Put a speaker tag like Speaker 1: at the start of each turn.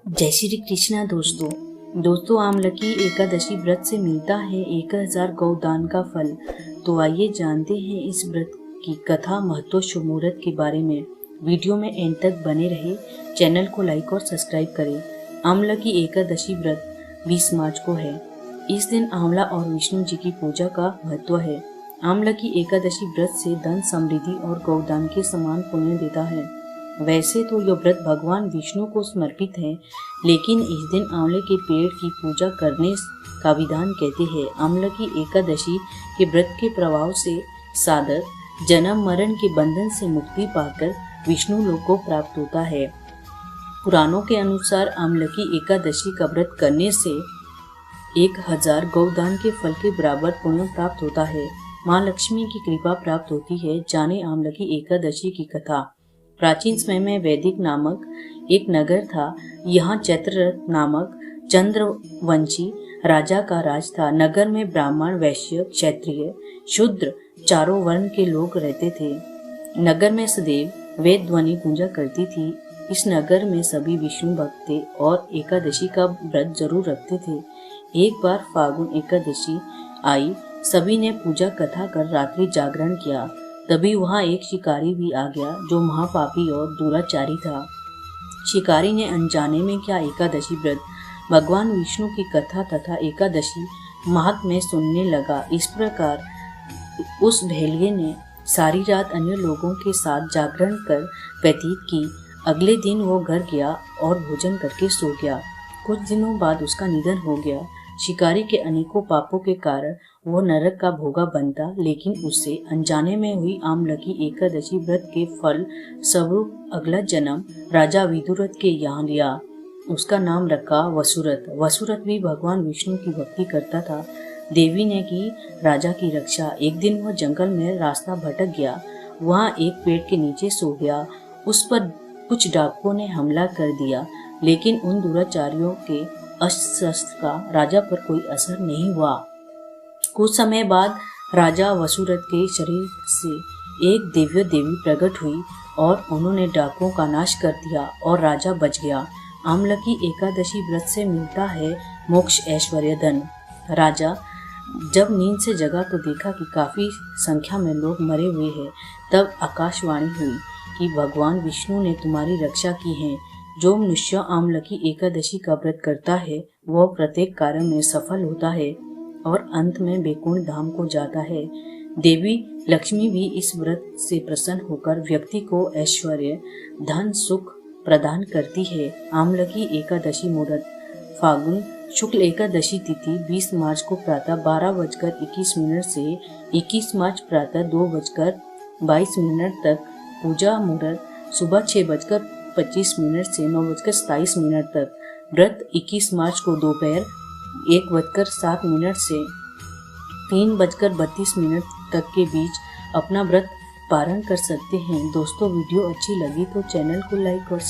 Speaker 1: जय श्री कृष्णा दोस्तों आमलकी एकादशी व्रत से मिलता है 1000 गौदान का फल। तो आइए जानते हैं इस व्रत की कथा, महत्व, शुभ मुहूर्त के बारे में। वीडियो में एंड तक बने रहे। चैनल को लाइक और सब्सक्राइब करें। आमलकी एकादशी व्रत 20 मार्च को है। इस दिन आंवला और विष्णु जी की पूजा का महत्व है। आमलकी एकादशी व्रत से धन, समृद्धि और गौदान के समान पुण्य देता है। वैसे तो यह व्रत भगवान विष्णु को समर्पित है, लेकिन इस दिन आंवले के पेड़ की पूजा करने का विधान कहते हैं। आमलकी एकादशी के व्रत के प्रभाव से साधक जन्म मरण के बंधन से मुक्ति पाकर विष्णु लोक को प्राप्त होता है। पुराणों के अनुसार आमलकी एकादशी का व्रत करने से 1000 गौदान के फल के बराबर पुण्य प्राप्त होता है। माँ लक्ष्मी की कृपा प्राप्त होती है। जाने आमलकी एकादशी की कथा। प्राचीन समय में वैदिक नामक एक नगर था। यहाँ चैत्ररथ नामक चंद्रवंशी राजा का राज था। नगर में ब्राह्मण, वैश्य, क्षत्रिय, शूद्र चारों वर्ण के लोग रहते थे। नगर में सदैव वेद ध्वनि गूंजा करती थी। इस नगर में सभी विष्णु भक्त थे और एकादशी का व्रत जरूर रखते थे। एक बार फागुन एकादशी आई। सभी ने पूजा कथा कर रात्रि जागरण किया। तभी वहां एक शिकारी भी आ गया जो महापापी और दुराचारी था। शिकारी ने अनजाने में क्या एकादशी व्रत, भगवान विष्णु की कथा तथा एकादशी महात्म्य सुनने लगा। इस प्रकार उस भेड़िए ने सारी रात अन्य लोगों के साथ जागरण कर व्यतीत की। अगले दिन वो घर गया और भोजन करके सो गया। कुछ दिनों बाद उसका निधन हो गया। शिकारी के अनेकों पापों के कारण वो नरक का भोगा बनता, लेकिन उससे अनजाने में हुई आमलकी एकादशी व्रत के फल स्वरूप अगला जन्म राजा विदुरथ के यहाँ लिया। उसका नाम रखा वसुरथ। वसुरथ भी भगवान विष्णु की भक्ति करता था। देवी ने की राजा की रक्षा। एक दिन वह जंगल में रास्ता भटक गया। वहाँ एक पेड़ के नीचे सो गया। उस पर कुछ डाकुओं ने हमला कर दिया, लेकिन उन दुराचारियों के अस्त्र का राजा पर कोई असर नहीं हुआ। कुछ समय बाद राजा वसुरथ के शरीर से एक दिव्य देवी प्रकट हुई और उन्होंने डाकुओं का नाश कर दिया और राजा बच गया। आमलकी एकादशी व्रत से मिलता है मोक्ष, ऐश्वर्य, धन। राजा जब नींद से जगा तो देखा कि काफी संख्या में लोग मरे हुए हैं। तब आकाशवाणी हुई कि भगवान विष्णु ने तुम्हारी रक्षा की है। जो मनुष्य आमलकी एकादशी का व्रत करता है वह प्रत्येक कार्य में सफल होता है और अंत में वैकुंठ धाम को जाता है। देवी लक्ष्मी भी इस व्रत से प्रसन्न होकर व्यक्ति को ऐश्वर्य, धन, सुख प्रदान करती है। आमलकी एकादशी मुहूर्त। फागुन शुक्ल एकादशी तिथि 20 मार्च को प्रातः 12:21 से 21 मार्च प्रातः 2:22 तक। पूजा मुहूर्त सुबह 6:25 से 9:27 तक। व्रत 21 मार्च को दोपहर 1:07 से 3:32 तक के बीच अपना व्रत पारण कर सकते हैं। दोस्तों वीडियो अच्छी लगी तो चैनल को लाइक और